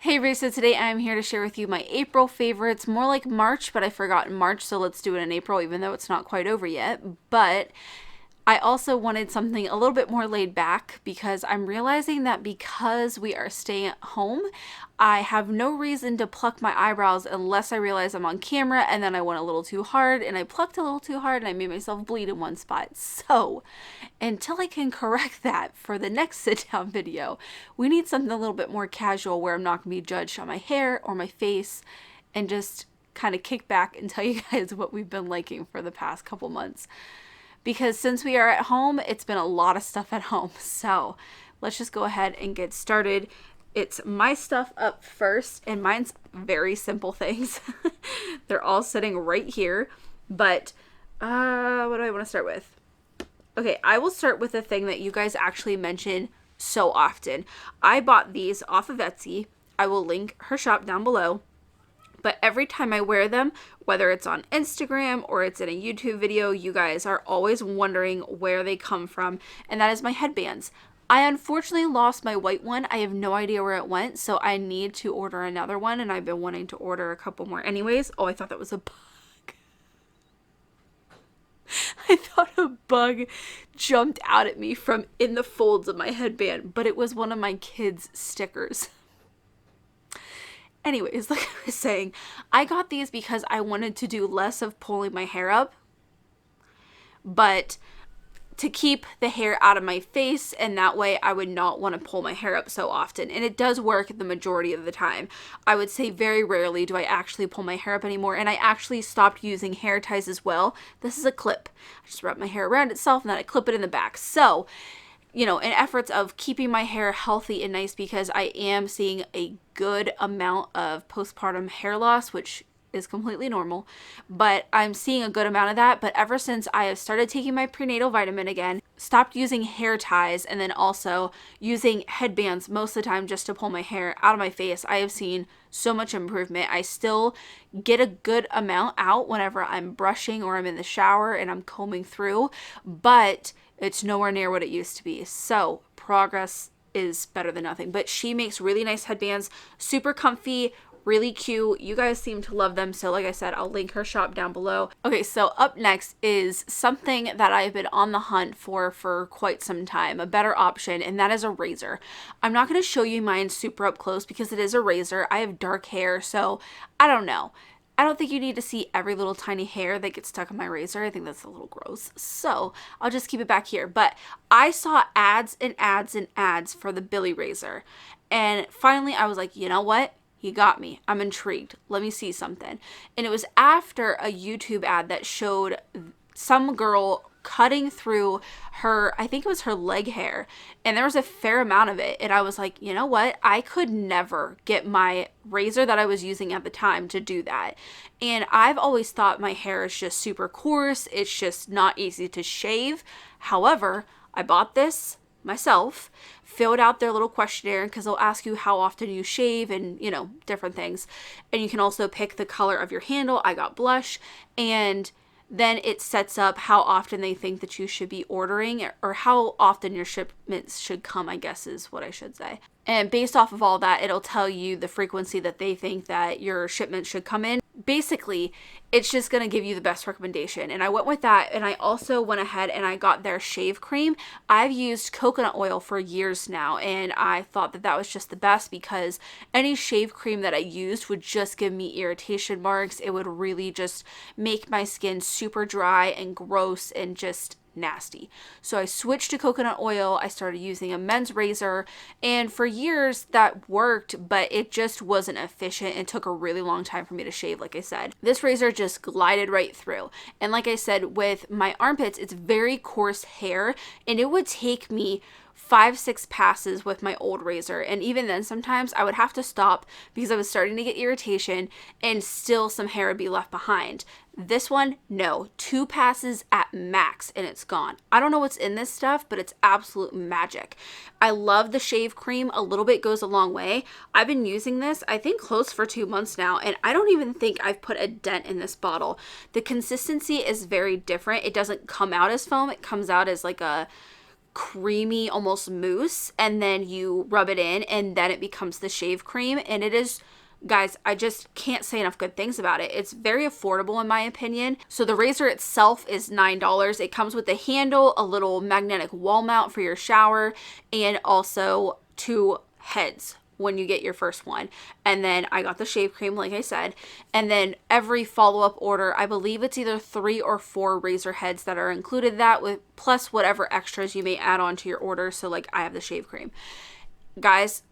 Hey Risa, today I'm here to share with you my April favorites, more like March, but I forgot March, so let's do it in April, even though it's not quite over yet. But I also wanted something a little bit more laid back because I'm realizing that because we are staying at home, I have no reason to pluck my eyebrows unless I realize I'm on camera and then I went a little too hard and I plucked a little too hard and I made myself bleed in one spot. So until I can correct that for the next sit down video, we need something a little bit more casual where I'm not going to be judged on my hair or my face and just kind of kick back and tell you guys what we've been liking for the past couple months. Because since we are at home, it's been a lot of stuff at home. So let's just go ahead and get started. It's my stuff up first, and mine's very simple things. They're all sitting right here. But what do I want to start with? Okay, I will start with the thing that you guys actually mention so often. I bought these off of Etsy. I will link her shop down below. But every time I wear them, whether it's on Instagram or it's in a YouTube video, you guys are always wondering where they come from. And that is my headbands. I unfortunately lost my white one. I have no idea where it went. So I need to order another one. And I've been wanting to order a couple more anyways. Oh, I thought that was a bug. I thought a bug jumped out at me from in the folds of my headband. But it was one of my kids' stickers. Anyways, like I was saying, I got these because I wanted to do less of pulling my hair up, but to keep the hair out of my face, and that way I would not want to pull my hair up so often. And it does work the majority of the time. I would say very rarely do I actually pull my hair up anymore, and I actually stopped using hair ties as well. This is a clip. I just wrap my hair around itself and then I clip it in the back. So, you know, in efforts of keeping my hair healthy and nice, because I am seeing a good amount of postpartum hair loss, which is completely normal, but I'm seeing a good amount of that. But ever since I have started taking my prenatal vitamin again, stopped using hair ties, and then also using headbands most of the time just to pull my hair out of my face, I have seen so much improvement. I still get a good amount out whenever I'm brushing or I'm in the shower and I'm combing through, but it's nowhere near what it used to be. So progress is better than nothing. But she makes really nice headbands, super comfy, really cute. You guys seem to love them. So like I said, I'll link her shop down below. Okay, so up next is something that I've been on the hunt for quite some time, a better option, and that is a razor. I'm not going to show you mine super up close because it is a razor. I have dark hair, so I don't know. I don't think you need to see every little tiny hair that gets stuck in my razor. I think that's a little gross. So I'll just keep it back here. But I saw ads and ads and ads for the Billie razor. And finally I was like, you know what? He got me. I'm intrigued. Let me see something. And it was after a YouTube ad that showed some girl cutting through her, I think it was her leg hair, and there was a fair amount of it. And I was like, you know what? I could never get my razor that I was using at the time to do that. And I've always thought my hair is just super coarse. It's just not easy to shave. However, I bought this myself, filled out their little questionnaire because they'll ask you how often you shave and, you know, different things. And you can also pick the color of your handle. I got blush, and then it sets up how often they think that you should be ordering, or how often your shipments should come, I guess is what I should say. And based off of all that, it'll tell you the frequency that they think that your shipment should come in. Basically, it's just going to give you the best recommendation. And I went with that, and I also went ahead and I got their shave cream. I've used coconut oil for years now, and I thought that that was just the best because any shave cream that I used would just give me irritation marks. It would really just make my skin super dry and gross and just nasty. So I switched to coconut oil. I started using a men's razor, and for years that worked, but it just wasn't efficient. It took a really long time for me to shave. Like I said, this razor just glided right through. And like I said, with my armpits, it's very coarse hair, and it would take me 5-6 passes with my old razor, and even then sometimes I would have to stop because I was starting to get irritation and still some hair would be left behind. This one, no, 2 passes at max and it's gone. I don't know what's in this stuff, but it's absolute magic. I love the shave cream. A little bit goes a long way. I've been using this, I think, close for 2 months now, and I don't even think I've put a dent in this bottle. The consistency is very different. It doesn't come out as foam. It comes out as like a creamy, almost mousse, and then you rub it in and then it becomes the shave cream. And it is, guys, I just can't say enough good things about it. It's very affordable in my opinion. So the razor itself is $9. It comes with a handle, a little magnetic wall mount for your shower, and also 2 heads when you get your first one. And then I got the shave cream, like I said, and then every follow-up order, I believe it's either 3 or 4 razor heads that are included, that with plus whatever extras you may add on to your order. So like I have the shave cream. Guys,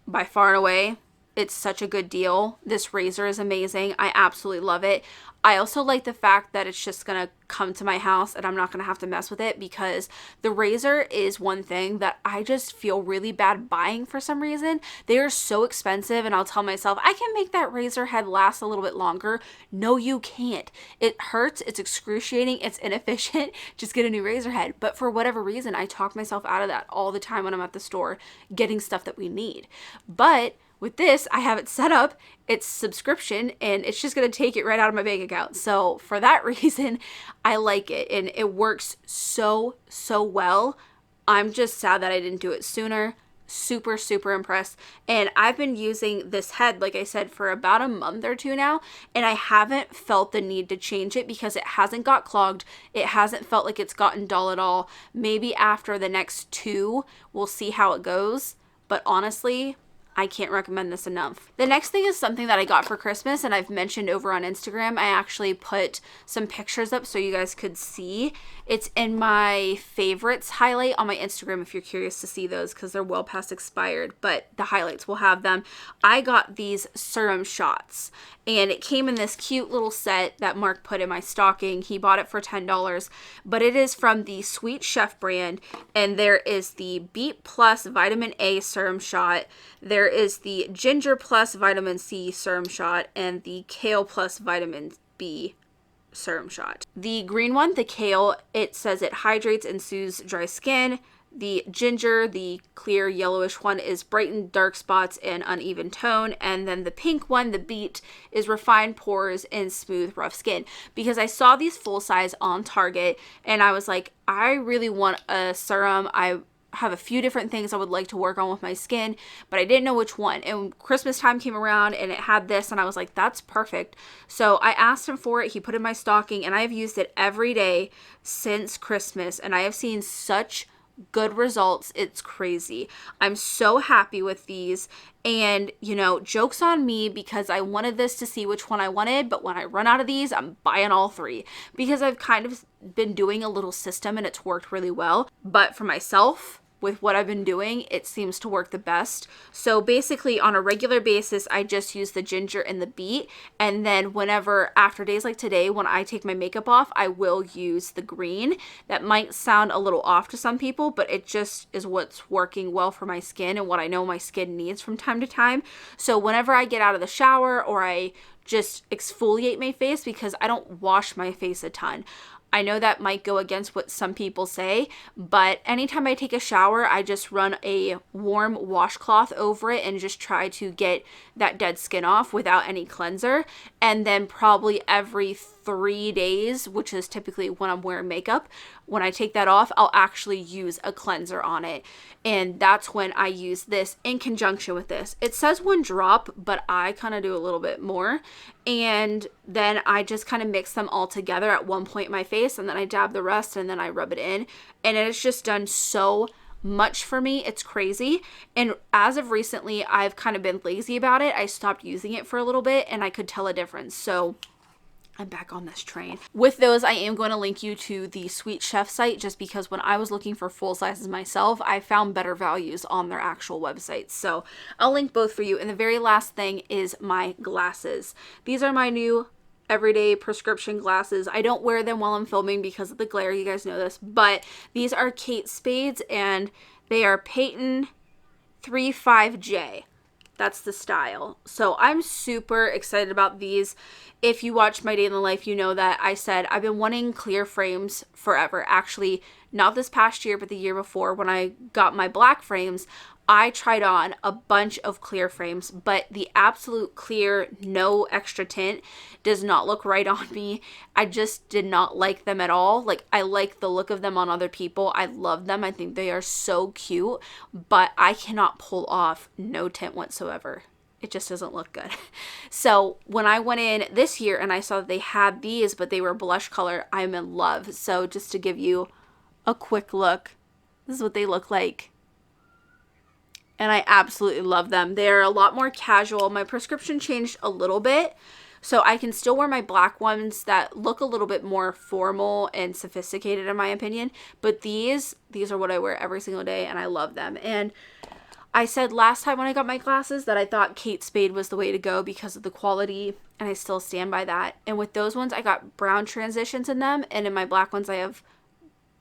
by far and away, it's such a good deal. This razor is amazing. I absolutely love it. I also like the fact that it's just gonna come to my house and I'm not gonna have to mess with it, because the razor is one thing that I just feel really bad buying for some reason. They are so expensive, and I'll tell myself, I can make that razor head last a little bit longer. No, you can't. It hurts, it's excruciating, it's inefficient. Just get a new razor head. But for whatever reason, I talk myself out of that all the time when I'm at the store getting stuff that we need. But with this, I have it set up, it's subscription, and it's just going to take it right out of my bank account. So for that reason, I like it, and it works so well. I'm just sad that I didn't do it sooner. Super impressed. And I've been using this head, like I said, for about a month or 2 now, and I haven't felt the need to change it because it hasn't got clogged. It hasn't felt like it's gotten dull at all. Maybe after the next 2, we'll see how it goes. But honestly, I can't recommend this enough. The next thing is something that I got for Christmas, and I've mentioned over on Instagram. I actually put some pictures up so you guys could see. It's in my favorites highlight on my Instagram if you're curious to see those, because they're well past expired, but the highlights will have them. I got these serum shots, and it came in this cute little set that Mark put in my stocking. He bought it for $10, but it is from the Sweet Chef brand, and there is the Beet Plus Vitamin A serum shot. There is the Ginger Plus Vitamin C serum shot, and the Kale Plus Vitamin B serum shot. The green one, the Kale, it says it hydrates and soothes dry skin. The ginger, the clear yellowish one, is brightened dark spots and uneven tone. And then the pink one, the beet, is refined pores and smooth rough skin. Because I saw these full size on Target, and I was like, I really want a serum. I have a few different things I would like to work on with my skin, but I didn't know which one. And Christmas time came around and it had this, and I was like, that's perfect. So I asked him for it. He put it in my stocking, and I have used it every day since Christmas, and I have seen such good results. It's crazy. I'm so happy with these. And, you know, joke's on me, because I wanted this to see which one I wanted, but when I run out of these, I'm buying all 3, because I've kind of been doing a little system and it's worked really well. But for myself, with what I've been doing, it seems to work the best. So basically on a regular basis, I just use the ginger and the beet. And then whenever, after days like today, when I take my makeup off, I will use the green. That might sound a little off to some people, but it just is what's working well for my skin and what I know my skin needs from time to time. So whenever I get out of the shower, or I just exfoliate my face, because I don't wash my face a ton. I know that might go against what some people say, but anytime I take a shower, I just run a warm washcloth over it and just try to get that dead skin off without any cleanser. And then probably every 3 days, which is typically when I'm wearing makeup, when I take that off, I'll actually use a cleanser on it. And that's when I use this in conjunction with this. It says 1 drop, but I kind of do a little bit more. And then I just kind of mix them all together at one point in my face, and then I dab the rest, and then I rub it in. And it's just done so much for me. It's crazy. And as of recently, I've kind of been lazy about it. I stopped using it for a little bit, and I could tell a difference. So I'm back on this train. With those, I am going to link you to the Sweet Chef site, just because when I was looking for full sizes myself, I found better values on their actual websites. So I'll link both for you. And the very last thing is my glasses. These are my new everyday prescription glasses. I don't wear them while I'm filming because of the glare. You guys know this. But these are Kate Spade's, and they are PAYTON 35J. That's the style. So I'm super excited about these. If you watched my day in the life, you know that I said I've been wanting clear frames forever. Actually, not this past year, but the year before when I got my black frames, I tried on a bunch of clear frames, but the absolute clear, no extra tint does not look right on me. I just did not like them at all. Like, I like the look of them on other people. I love them. I think they are so cute, but I cannot pull off no tint whatsoever. It just doesn't look good. So when I went in this year and I saw that they had these, but they were blush color, I'm in love. So just to give you a quick look, this is what they look like. And I absolutely love them. They're a lot more casual. My prescription changed a little bit, so I can still wear my black ones that look a little bit more formal and sophisticated in my opinion. But these are what I wear every single day, and I love them. And I said last time when I got my glasses that I thought Kate Spade was the way to go because of the quality, and I still stand by that. And with those ones, I got brown transitions in them, and in my black ones, I have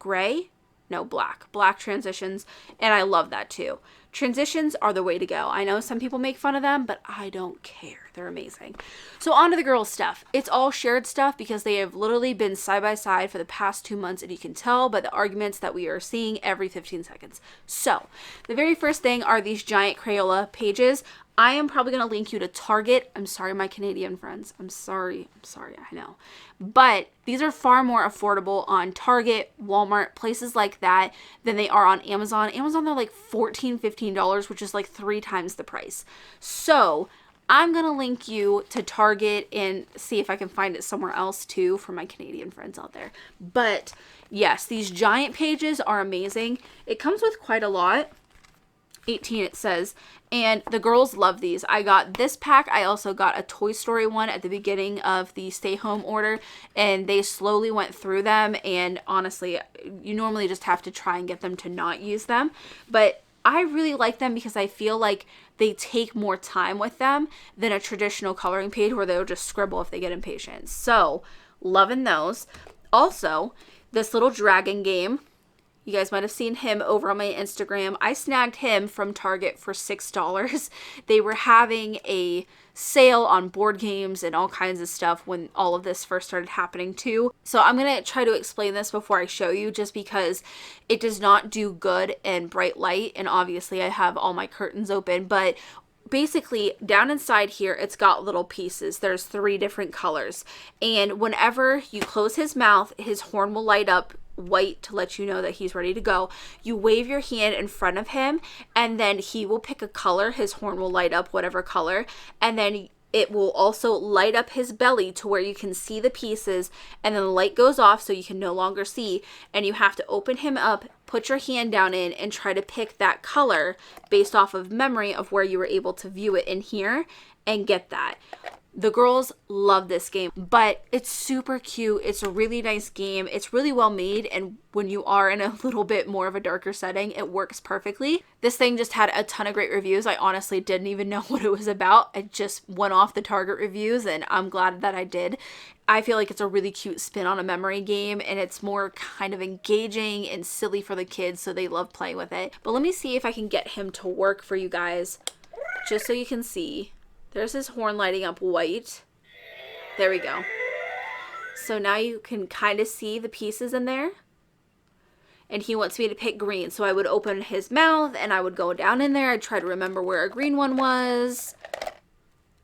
black transitions, and I love that too. Transitions are the way to go. I know some people make fun of them, but I don't care. They're amazing. So on to the girls' stuff. It's all shared stuff because they have literally been side by side for the past 2 months, and you can tell by the arguments that we are seeing every 15 seconds. So the very first thing are these giant Crayola pages. I am probably going to link you to Target. I'm sorry, my Canadian friends. I'm sorry, I know. But these are far more affordable on Target, Walmart, places like that than they are on Amazon. Amazon, they're like $14, $15, which is like 3 times the price. So I'm going to link you to Target and see if I can find it somewhere else too for my Canadian friends out there. But yes, these giant pages are amazing. It comes with quite a lot. 18 it says, and the girls love these. I got this pack. I also got a Toy Story one at the beginning of the stay home order, and they slowly went through them, and honestly, you normally just have to try and get them to not use them, but I really like them because I feel like they take more time with them than a traditional coloring page where they'll just scribble if they get impatient. So loving those. Also, this little dragon game. You guys might have seen him over on my Instagram. I snagged him from Target for $6. They were having a sale on board games and all kinds of stuff when all of this first started happening too. So I'm going to try to explain this before I show you, just because it does not do good in bright light. And obviously I have all my curtains open, but basically down inside here, it's got little pieces. There's 3 different colors. And whenever you close his mouth, his horn will light up white to let you know that he's ready to go. You wave your hand in front of him, and then he will pick a color. His horn will light up whatever color, and then it will also light up his belly to where you can see the pieces, and then the light goes off so you can no longer see, and you have to open him up, put your hand down in, and try to pick that color based off of memory of where you were able to view it in here and get that. The girls love this game, but it's super cute. It's a really nice game. It's really well made, and when you are in a little bit more of a darker setting, it works perfectly. This thing just had a ton of great reviews. I honestly didn't even know what it was about. I just went off the Target reviews, and I'm glad that I did. I feel like it's a really cute spin on a memory game, and it's more kind of engaging and silly for the kids, so they love playing with it. But let me see if I can get him to work for you guys, just so you can see. There's his horn lighting up white. There we go. So now you can kind of see the pieces in there. And he wants me to pick green. So I would open his mouth and I would go down in there. I'd try to remember where a green one was.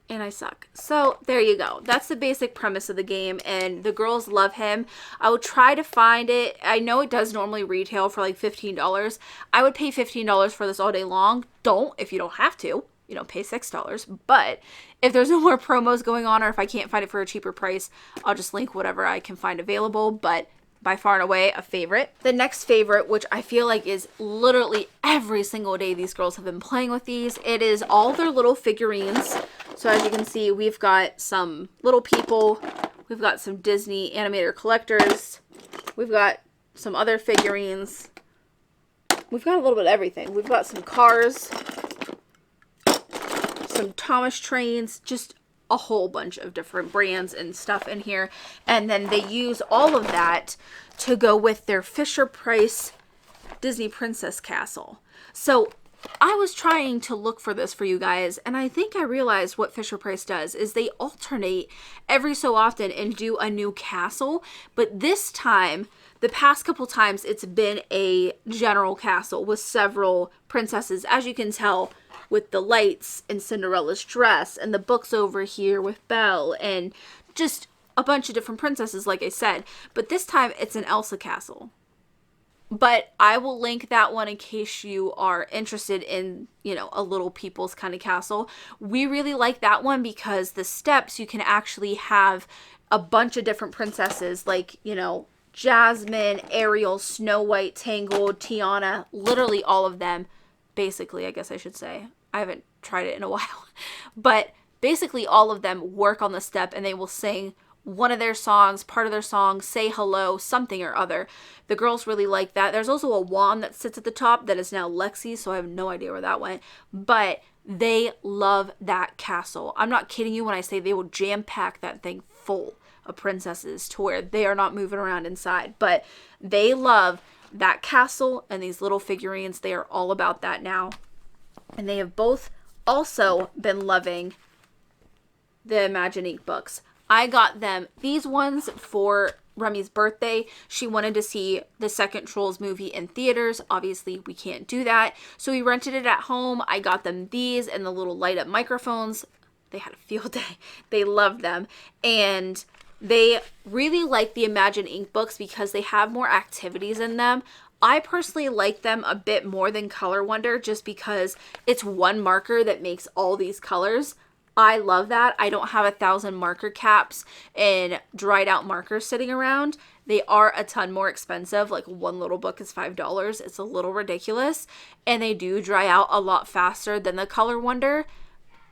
And I suck. So there you go. That's the basic premise of the game, and the girls love him. I would try to find it. I know it does normally retail for like $15. I would pay $15 for this all day long. Don't if you don't have to. You know, pay $6. But if there's no more promos going on, or if I can't find it for a cheaper price, I'll just link whatever I can find available. But by far and away a favorite. The next favorite, which I feel like is literally every single day these girls have been playing with these, it is all their little figurines. So as you can see, we've got some little people, we've got some Disney animator collectors, we've got some other figurines, we've got a little bit of everything. We've got some cars, some Thomas trains, just a whole bunch of different brands and stuff in here. And then they use all of that to go with their Fisher-Price Disney Princess Castle. So I was trying to look for this for you guys, and I think I realized what Fisher-Price does is they alternate every so often and do a new castle, but this time, the past couple times, it's been a general castle with several princesses, as you can tell, with the lights and Cinderella's dress, and the books over here with Belle, and just a bunch of different princesses, like I said, but this time it's an Elsa castle. But I will link that one in case you are interested in, you know, a little people's kind of castle. We really like that one because the steps, you can actually have a bunch of different princesses, like, you know, Jasmine, Ariel, Snow White, Tangled, Tiana, literally all of them. Basically, I guess I should say. I haven't tried it in a while. But basically all of them work on the step and they will sing one of their songs, part of their song, say hello, something or other. The girls really like that. There's also a wand that sits at the top that is now Lexi, so I have no idea where that went. But they love that castle. I'm not kidding you when I say they will jam-pack that thing full of princesses to where they are not moving around inside. But they love that castle and these little figurines. They are all about that now. And they have both also been loving the Imagine Ink books. I got them these ones for Remy's birthday. She wanted to see the second Trolls movie in theaters. Obviously, we can't do that. So we rented it at home. I got them these and the little light up microphones. They had a field day. They loved them. And they really like the Imagine Ink books because they have more activities in them. I personally like them a bit more than Color Wonder just because it's one marker that makes all these colors. I love that. I don't have 1,000 marker caps and dried out markers sitting around. They are a ton more expensive. Like one little book is $5. It's a little ridiculous. And they do dry out a lot faster than the Color Wonder.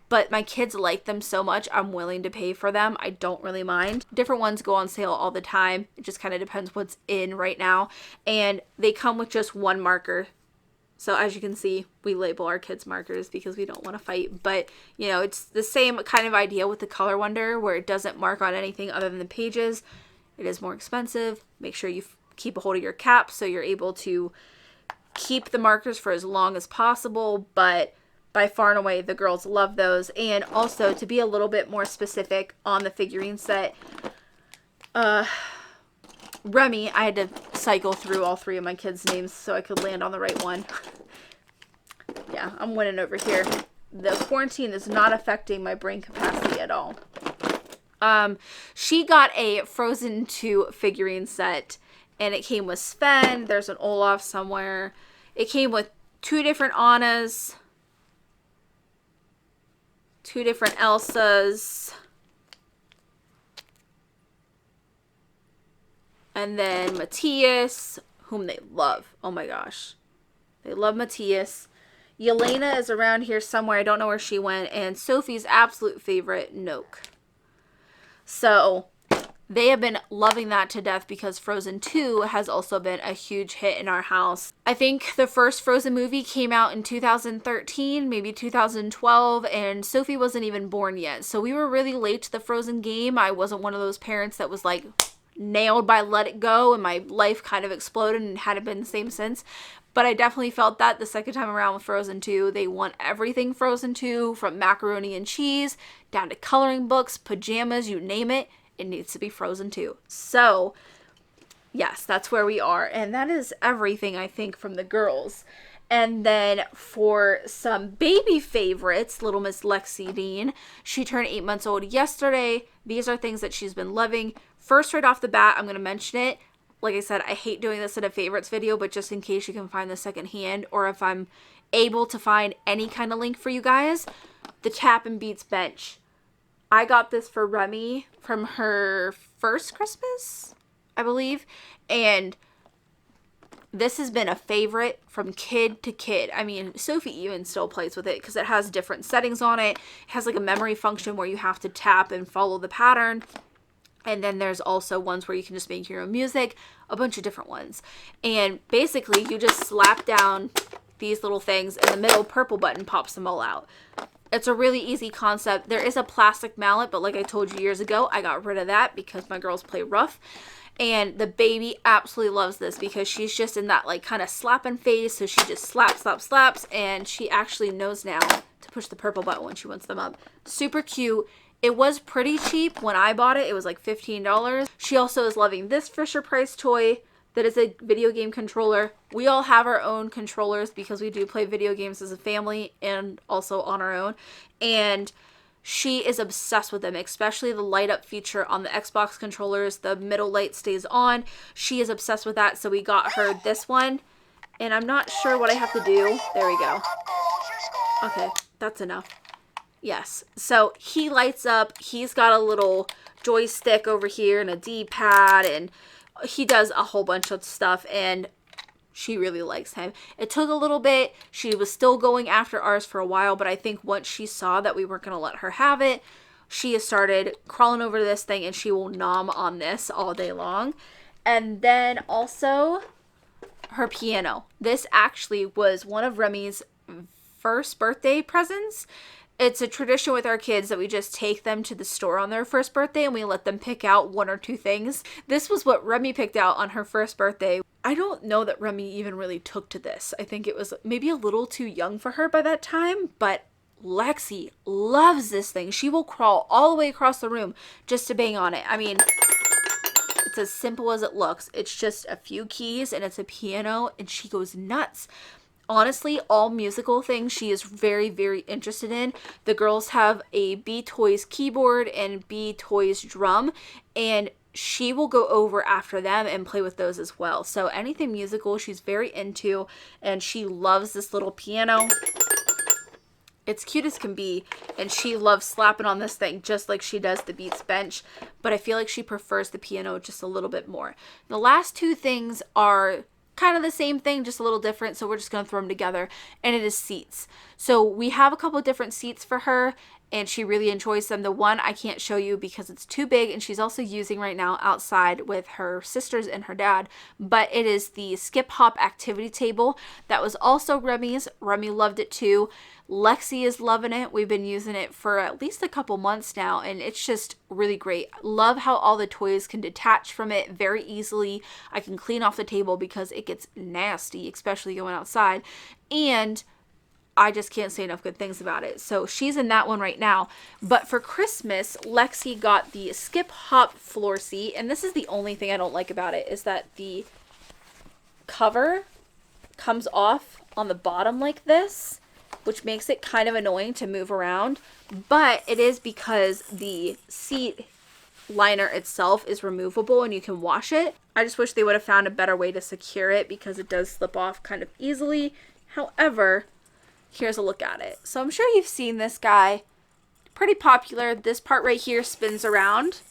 But my kids like them so much, I'm willing to pay for them. I don't really mind. Different ones go on sale all the time. It just kind of depends what's in right now. And they come with just one marker. So as you can see, we label our kids markers because we don't want to fight. But, you know, it's the same kind of idea with the Color Wonder where it doesn't mark on anything other than the pages. It is more expensive. Make sure you keep a hold of your cap so you're able to keep the markers for as long as possible. But by far and away, the girls love those. And also, to be a little bit more specific on the figurine set, Remy, I had to cycle through all three of my kids' names so I could land on the right one. Yeah, I'm winning over here. The quarantine is not affecting my brain capacity at all. She got a Frozen 2 figurine set, and it came with Sven. There's an Olaf somewhere. It came with 2 different Annas, 2 different Elsas, and then Matthias, whom they love. Oh my gosh. They love Matthias. Yelena is around here somewhere. I don't know where she went. And Sophie's absolute favorite, Noke. So they have been loving that to death because Frozen 2 has also been a huge hit in our house. I think the first Frozen movie came out in 2013, maybe 2012, and Sophie wasn't even born yet. So we were really late to the Frozen game. I wasn't one of those parents that was like nailed by Let It Go and my life kind of exploded and hadn't been the same since. But I definitely felt that the second time around with Frozen 2. They want everything Frozen 2, from macaroni and cheese down to coloring books, pajamas, you name it. It needs to be Frozen 2. So, yes, that's where we are. And that is everything, I think, from the girls. And then for some baby favorites, little Miss Lexi Dean, she turned 8 months old yesterday. These are things that she's been loving. First, right off the bat, I'm going to mention it. Like I said, I hate doing this in a favorites video, but just in case you can find the second hand, or if I'm able to find any kind of link for you guys, the Tap and Beats bench. I got this for Remy from her first Christmas, I believe, and this has been a favorite from kid to kid. I mean, Sophie even still plays with it because it has different settings on it. It has like a memory function where you have to tap and follow the pattern. And then there's also ones where you can just make your own music, a bunch of different ones. And basically you just slap down these little things and the middle purple button pops them all out. It's a really easy concept. There is a plastic mallet, but like I told you years ago, I got rid of that because my girls play rough. And the baby absolutely loves this because she's just in that like kind of slapping phase. So she just slaps, and she actually knows now to push the purple button when she wants them up. Super cute. It was pretty cheap when I bought it. It was like $15. She also is loving this Fisher-Price toy that is a video game controller. We all have our own controllers because we do play video games as a family and also on our own. And she is obsessed with them, especially the light up feature on the Xbox controllers. The middle light stays on. She is obsessed with that. So we got her this one. And I'm not sure what I have to do. There we go. Okay, that's enough. Yes. So he lights up. He's got a little joystick over here and a D-pad. And he does a whole bunch of stuff. And she really likes him. It took a little bit. She was still going after ours for a while, but I think once she saw that we weren't going to let her have it, she has started crawling over to this thing and she will nom on this all day long. And then also her piano. This actually was one of Remy's first birthday presents. It's a tradition with our kids that we just take them to the store on their first birthday and we let them pick out one or two things. This was what Remy picked out on her first birthday. I don't know that Remy even really took to this. I think it was maybe a little too young for her by that time, but Lexi loves this thing. She will crawl all the way across the room just to bang on it. I mean, it's as simple as it looks. It's just a few keys and it's a piano and she goes nuts. Honestly, all musical things she is very, very interested in. The girls have a B Toys keyboard and B Toys drum, and she will go over after them and play with those as well. So anything musical she's very into, and she loves this little piano. It's cute as can be, and she loves slapping on this thing just like she does the Beats bench, but I feel like she prefers the piano just a little bit more. The last two things are kind of the same thing, just a little different, so we're just going to throw them together, and it is seats. So we have a couple of different seats for her, and she really enjoys them. The one I can't show you because it's too big, and she's also using right now outside with her sisters and her dad, but it is the skip hop activity table. That was also Remy's. Remy loved it too. Lexi is loving it. We've been using it for at least a couple months now, and it's just really great. Love how all the toys can detach from it very easily. I can clean off the table because it gets nasty, especially going outside, and I just can't say enough good things about it. So she's in that one right now. But for Christmas, Lexi got the skip hop floor seat, and this is the only thing I don't like about it, is that the cover comes off on the bottom like this, which makes it kind of annoying to move around, but it is because the seat liner itself is removable and you can wash it. I just wish they would have found a better way to secure it because it does slip off kind of easily. However, here's a look at it. So I'm sure you've seen this guy. Pretty popular. This part right here spins around.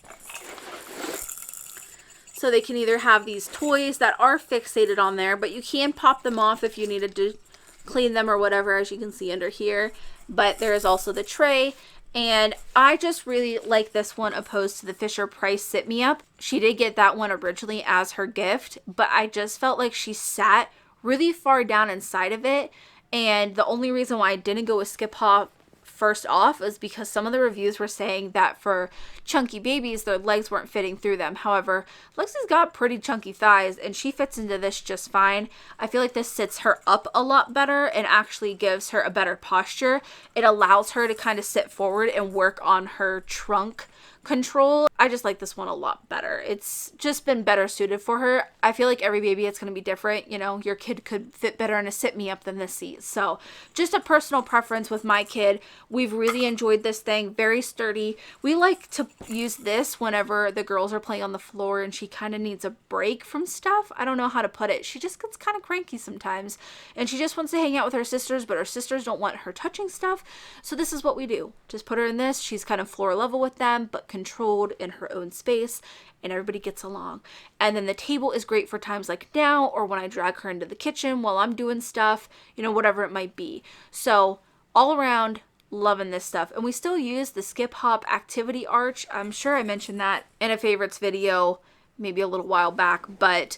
So they can either have these toys that are fixated on there, but you can pop them off if you needed to clean them or whatever, as you can see under here. But there is also the tray, and I just really like this one opposed to the Fisher-Price Sit Me Up. She did get that one originally as her gift, but I just felt like she sat really far down inside of it, and the only reason why I didn't go with Skip Hop first off is because some of the reviews were saying that for chunky babies, their legs weren't fitting through them. However, Lexi's got pretty chunky thighs and she fits into this just fine. I feel like this sits her up a lot better and actually gives her a better posture. It allows her to kind of sit forward and work on her trunk control. I just like this one a lot better. It's just been better suited for her. I feel like every baby it's going to be different. You know, your kid could fit better in a sit me up than this seat. So just a personal preference with my kid. We've really enjoyed this thing. Very sturdy. We like to use this whenever the girls are playing on the floor and she kind of needs a break from stuff. I don't know how to put it. She just gets kind of cranky sometimes and she just wants to hang out with her sisters, but her sisters don't want her touching stuff. So this is what we do. Just put her in this. She's kind of floor level with them, but controlled in her own space, and everybody gets along. And then the table is great for times like now, or when I drag her into the kitchen while I'm doing stuff, you know, whatever it might be. So all around, loving this stuff. And we still use the Skip Hop activity arch. I'm sure I mentioned that in a favorites video maybe a little while back, but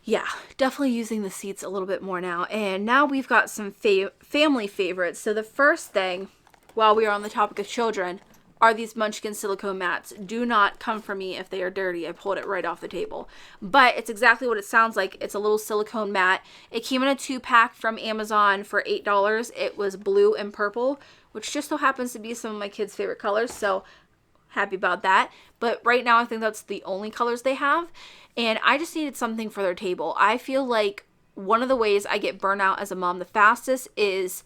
yeah, definitely using the seats a little bit more now. And now we've got some family favorites. So the first thing, while we are on the topic of children, are these Munchkin silicone mats. Do not come for me if they are dirty. I pulled it right off the table. But it's exactly what it sounds like. It's a little silicone mat. It came in a 2-pack from Amazon for $8. It was blue and purple, which just so happens to be some of my kids' favorite colors. So happy about that. But right now I think that's the only colors they have. And I just needed something for their table. I feel like one of the ways I get burnout as a mom the fastest is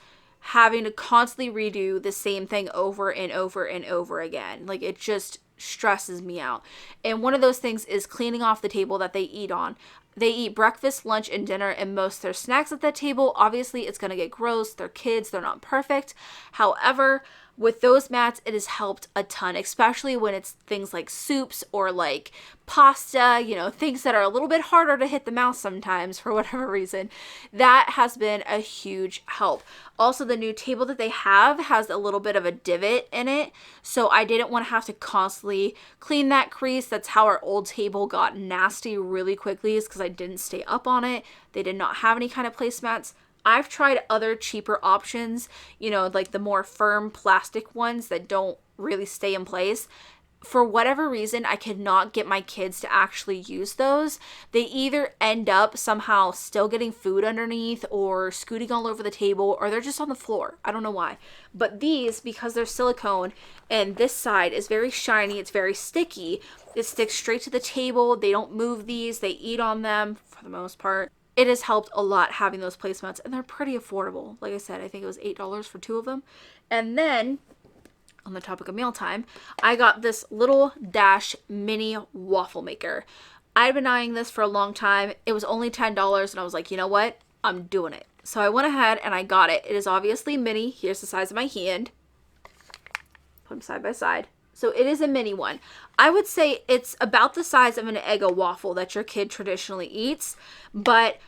having to constantly redo the same thing over and over and over again. Like, it just stresses me out. And one of those things is cleaning off the table that they eat on. They eat breakfast, lunch, and dinner, and most of their snacks at that table. Obviously, it's going to get gross. They're kids. They're not perfect. However, with those mats, it has helped a ton, especially when it's things like soups or like pasta, you know, things that are a little bit harder to hit the mouth sometimes for whatever reason. That has been a huge help. Also, the new table that they have has a little bit of a divot in it, so I didn't want to have to constantly clean that crease. That's how our old table got nasty really quickly, is because I didn't stay up on it. They did not have any kind of placemats. I've tried other cheaper options, you know, like the more firm plastic ones that don't really stay in place. For whatever reason, I could not get my kids to actually use those. They either end up somehow still getting food underneath or scooting all over the table, or they're just on the floor. I don't know why. But these, because they're silicone and this side is very shiny, it's very sticky, it sticks straight to the table. They don't move these. They eat on them for the most part. It has helped a lot having those placemats, and they're pretty affordable. Like I said, I think it was $8 for 2 of them. And then, on the topic of mealtime, I got this little Dash mini waffle maker. I've been eyeing this for a long time. It was only $10, and I was like, you know what? I'm doing it. So I went ahead and I got it. It is obviously mini. Here's the size of my hand. Put them side by side. So it is a mini one. I would say it's about the size of an Eggo waffle that your kid traditionally eats, but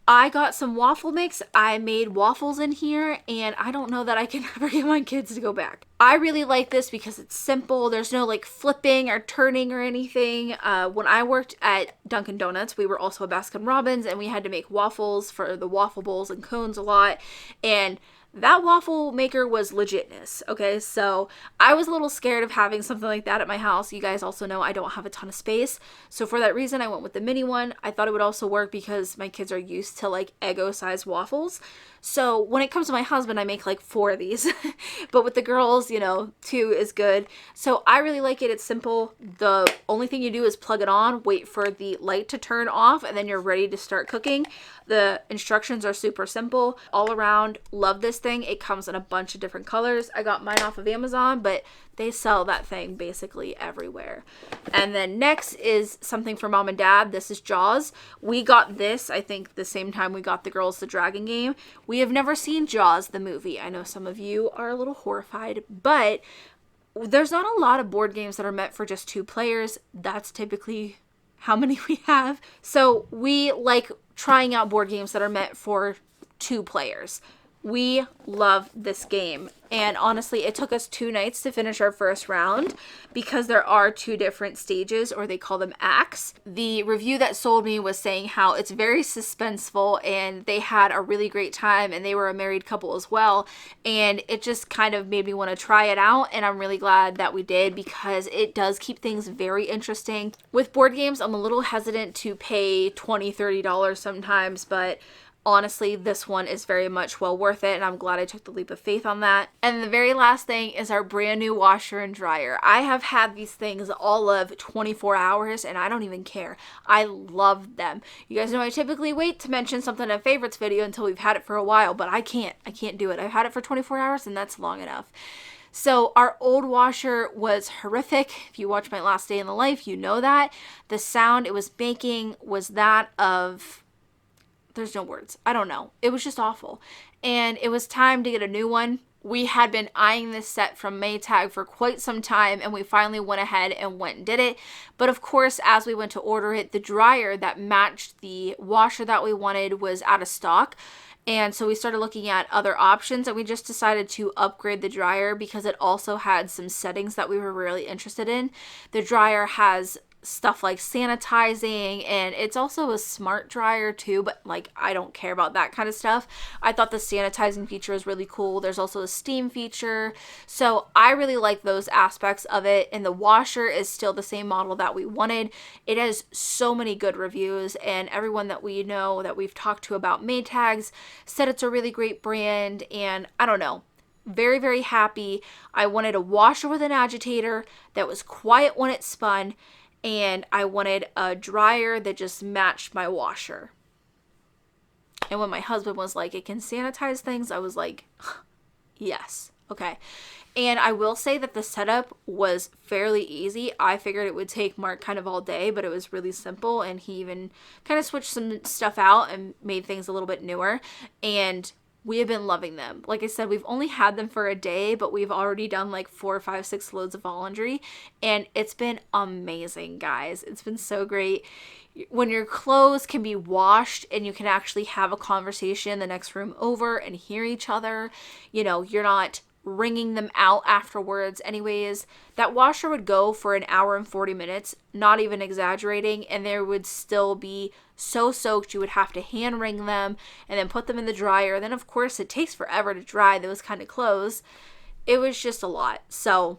I got some waffle mix. I made waffles in here, and I don't know that I can ever get my kids to go back. I really like this because it's simple. There's no like flipping or turning or anything. When I worked at Dunkin' Donuts, we were also a Baskin Robbins, and we had to make waffles for the waffle bowls and cones a lot, and that waffle maker was legitness, okay? So I was a little scared of having something like that at my house. You guys also know I don't have a ton of space. So for that reason, I went with the mini one. I thought it would also work because my kids are used to like Eggo-sized waffles. So when it comes to my husband, I make like 4 of these. But with the girls, you know, 2 is good. So I really like it. It's simple. The only thing you do is plug it on, wait for the light to turn off, and then you're ready to start cooking. The instructions are super simple. All around, love this thing. It comes in a bunch of different colors. I got mine off of Amazon, but they sell that thing basically everywhere. And then next is something for mom and dad. This is Jaws. We got this, I think, the same time we got the girls the Dragon game. We have never seen Jaws, the movie. I know some of you are a little horrified, but there's not a lot of board games that are meant for just 2 players. That's typically how many we have. So we like trying out board games that are meant for 2 players. We love this game, and honestly, it took us 2 nights to finish our first round because there are 2 different stages, or they call them acts. The review that sold me was saying how it's very suspenseful, and they had a really great time, and they were a married couple as well, and it just kind of made me want to try it out, and I'm really glad that we did because it does keep things very interesting. With board games, I'm a little hesitant to pay $20, $30 sometimes, but honestly, this one is very much well worth it, and I'm glad I took the leap of faith on that. And the very last thing is our brand new washer and dryer. I have had these things all of 24 hours, and I don't even care. I love them. You guys know I typically wait to mention something in a favorites video until we've had it for a while, but I can't do it. I've had it for 24 hours, and that's long enough. So our old washer was horrific. If you watch my last day in the life, you know that. The sound it was making was that of... there's no words. I don't know. It was just awful. And it was time to get a new one. We had been eyeing this set from Maytag for quite some time, and we finally went ahead and went and did it. But of course, as we went to order it, the dryer that matched the washer that we wanted was out of stock. And so we started looking at other options, and we just decided to upgrade the dryer because it also had some settings that we were really interested in. The dryer has stuff like sanitizing, and it's also a smart dryer too, but like I don't care about that kind of stuff. I thought the sanitizing feature is really cool. There's also a steam feature, so I really like those aspects of it. And the washer is still the same model that we wanted. It has so many good reviews, and everyone that we know that we've talked to about Maytags said it's a really great brand, and I don't know, very, very happy. I wanted a washer with an agitator that was quiet when it spun, and I wanted a dryer that just matched my washer. And when my husband was like, it can sanitize things, I was like, yes, okay. And I will say that the setup was fairly easy. I figured it would take Mark kind of all day, but it was really simple, and he even kind of switched some stuff out and made things a little bit newer, and we have been loving them. Like I said, we've only had them for a day, but we've already done like 4, 5, 6 loads of laundry, and it's been amazing, guys. It's been so great. When your clothes can be washed and you can actually have a conversation the next room over and hear each other, you know, you're not wringing them out afterwards. Anyways, that washer would go for an hour and 40 minutes, not even exaggerating, and there would still be so soaked you would have to hand wring them and then put them in the dryer. Then of course it takes forever to dry those kind of clothes. It was just a lot. So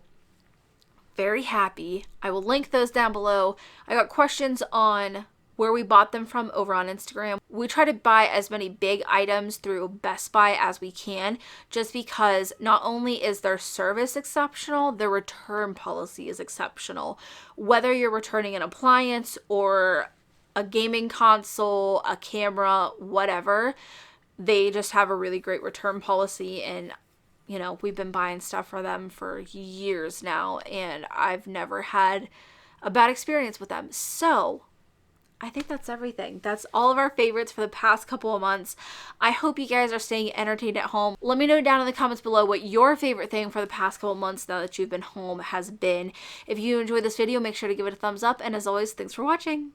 very happy. I will link those down below. I got questions on where we bought them from over on Instagram. We try to buy as many big items through Best Buy as we can, just because not only is their service exceptional, their return policy is exceptional. Whether you're returning an appliance or a gaming console, a camera, whatever, they just have a really great return policy. And you know, we've been buying stuff for them for years now, and I've never had a bad experience with them. So I think that's everything. That's all of our favorites for the past couple of months. I hope you guys are staying entertained at home. Let me know down in the comments below what your favorite thing for the past couple of months now that you've been home has been. If you enjoyed this video, make sure to give it a thumbs up. And as always, thanks for watching.